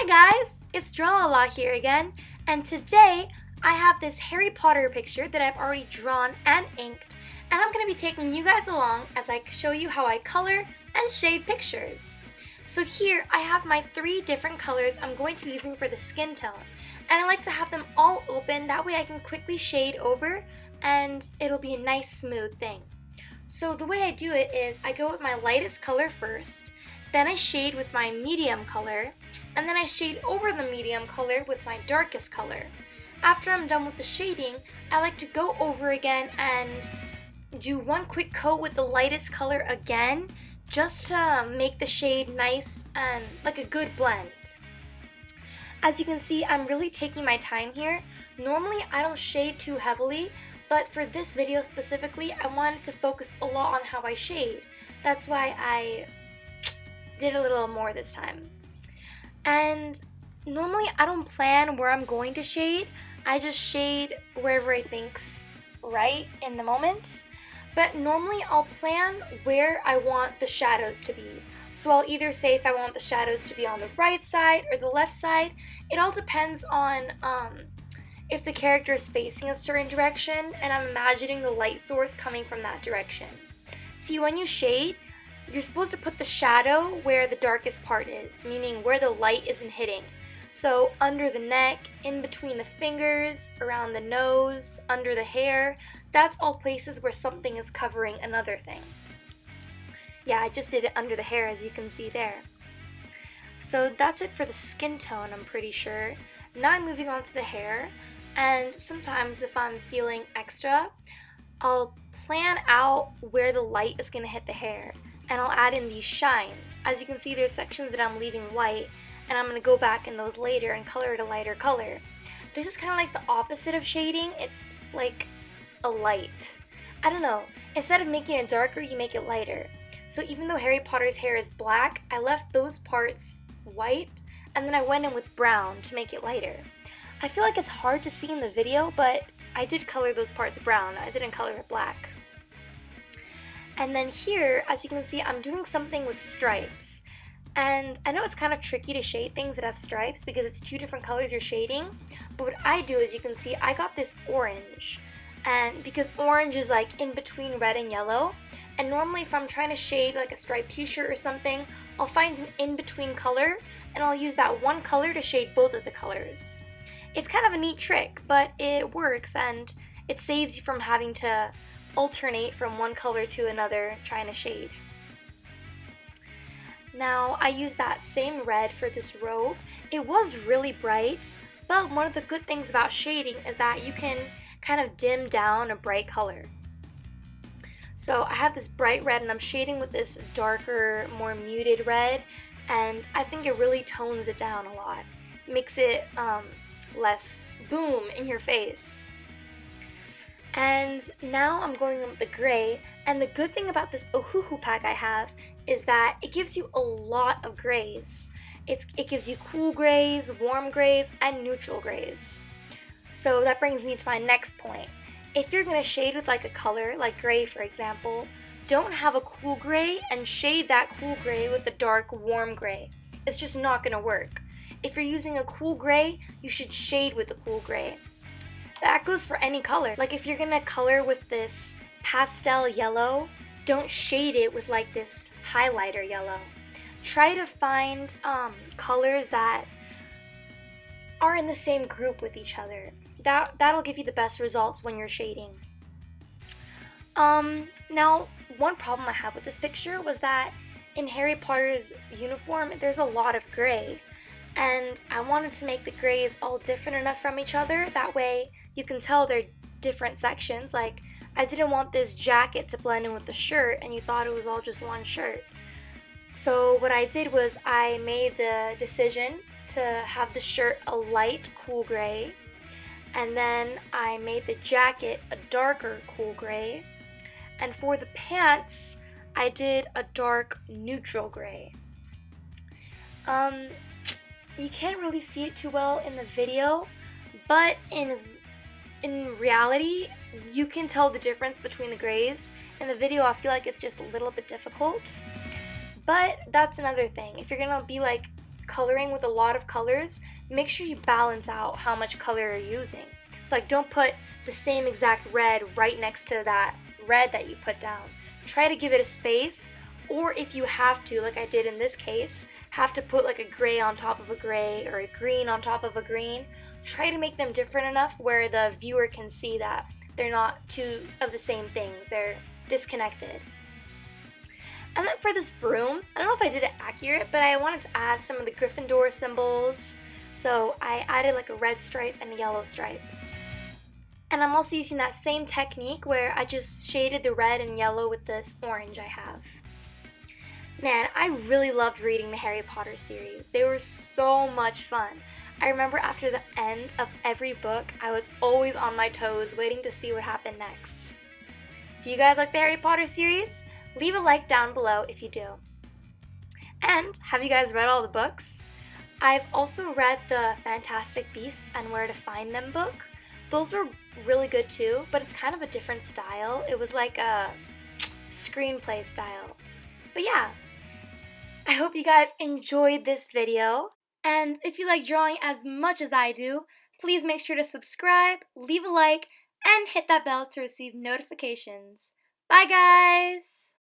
Hi guys, it's Drawlala here again, and today I have this Harry Potter picture that I've already drawn and inked, and I'm going to be taking you guys along as I show you how I color and shade pictures. So here I have my 3 different colors I'm going to be using for the skin tone, and I like to have them all open, that way I can quickly shade over and it'll be a nice smooth thing. So the way I do it is I go with my lightest color first, then I shade with my medium color, and then I shade over the medium color with my darkest color. After I'm done with the shading, I like to go over again and do one quick coat with the lightest color again, just to make the shade nice and like a good blend. As you can see, I'm really taking my time here. Normally I don't shade too heavily, but for this video specifically, I wanted to focus a lot on how I shade. That's why I did a little more this time. And normally I don't plan where I'm going to shade. I just shade wherever I think's right in the moment. But normally I'll plan where I want the shadows to be. So I'll either say if I want the shadows to be on the right side or the left side. It all depends on if the character is facing a certain direction and I'm imagining the light source coming from that direction. See, when you shade, you're supposed to put the shadow where the darkest part is, meaning where the light isn't hitting. So under the neck, in between the fingers, around the nose, under the hair, that's all places where something is covering another thing. Yeah, I just did it under the hair, as you can see there. So that's it for the skin tone, I'm pretty sure. Now I'm moving on to the hair, and sometimes if I'm feeling extra, I'll plan out where the light is going to hit the hair, and I'll add in these shines. As you can see, there's sections that I'm leaving white, and I'm going to go back in those later and color it a lighter color. This is kind of like the opposite of shading. It's like a light. I don't know. Instead of making it darker, you make it lighter. So even though Harry Potter's hair is black, I left those parts white, and then I went in with brown to make it lighter. I feel like it's hard to see in the video, but I did color those parts brown. I didn't color it black. And then here, as you can see, I'm doing something with stripes. And I know it's kind of tricky to shade things that have stripes because it's 2 different colors you're shading. But what I do is, you can see, I got this orange. And because orange is like in between red and yellow. And normally if I'm trying to shade like a striped t-shirt or something, I'll find an in-between color and I'll use that one color to shade both of the colors. It's kind of a neat trick, but it works and it saves you from having to alternate from one color to another trying to shade. Now I use that same red for this robe. It was really bright, but one of the good things about shading is that you can kind of dim down a bright color. So I have this bright red and I'm shading with this darker, more muted red, and I think it really tones it down a lot. It makes it less boom in your face. And now I'm going in with the gray, and the good thing about this Ohuhu pack I have is that it gives you a lot of grays. It gives you cool grays, warm grays, and neutral grays. So that brings me to my next point. If you're going to shade with like a color, like gray for example, don't have a cool gray and shade that cool gray with a dark warm gray. It's just not going to work. If you're using a cool gray, you should shade with a cool gray. That goes for any color. Like if you're going to color with this pastel yellow, don't shade it with like this highlighter yellow. Try to find colors that are in the same group with each other. That'll give you the best results when you're shading. Now, one problem I have with this picture was that in Harry Potter's uniform, there's a lot of gray. And I wanted to make the grays all different enough from each other. That way you can tell they're different sections. Like, I didn't want this jacket to blend in with the shirt and you thought it was all just one shirt. So what I did was I made the decision to have the shirt a light cool gray, and then I made the jacket a darker cool gray, and for the pants I did a dark neutral gray. You can't really see it too well in the video, but in reality you can tell the difference between the grays. In the video I feel like it's just a little bit difficult, but that's another thing. If you're gonna be like coloring with a lot of colors, make sure you balance out how much color you're using. So like don't put the same exact red right next to that red that you put down. Try to give it a space, or if you have to, like I did in this case, have to put like a gray on top of a gray or a green on top of a green, try to make them different enough where the viewer can see that they're not two of the same things, they're disconnected. And then for this broom, I don't know if I did it accurate, but I wanted to add some of the Gryffindor symbols. So I added like a red stripe and a yellow stripe. And I'm also using that same technique where I just shaded the red and yellow with this orange I have. Man, I really loved reading the Harry Potter series. They were so much fun. I remember after the end of every book, I was always on my toes waiting to see what happened next. Do you guys like the Harry Potter series? Leave a like down below if you do. And have you guys read all the books? I've also read the Fantastic Beasts and Where to Find Them book. Those were really good too, but it's kind of a different style. It was like a screenplay style. But yeah, I hope you guys enjoyed this video. And if you like drawing as much as I do, please make sure to subscribe, leave a like, and hit that bell to receive notifications. Bye guys!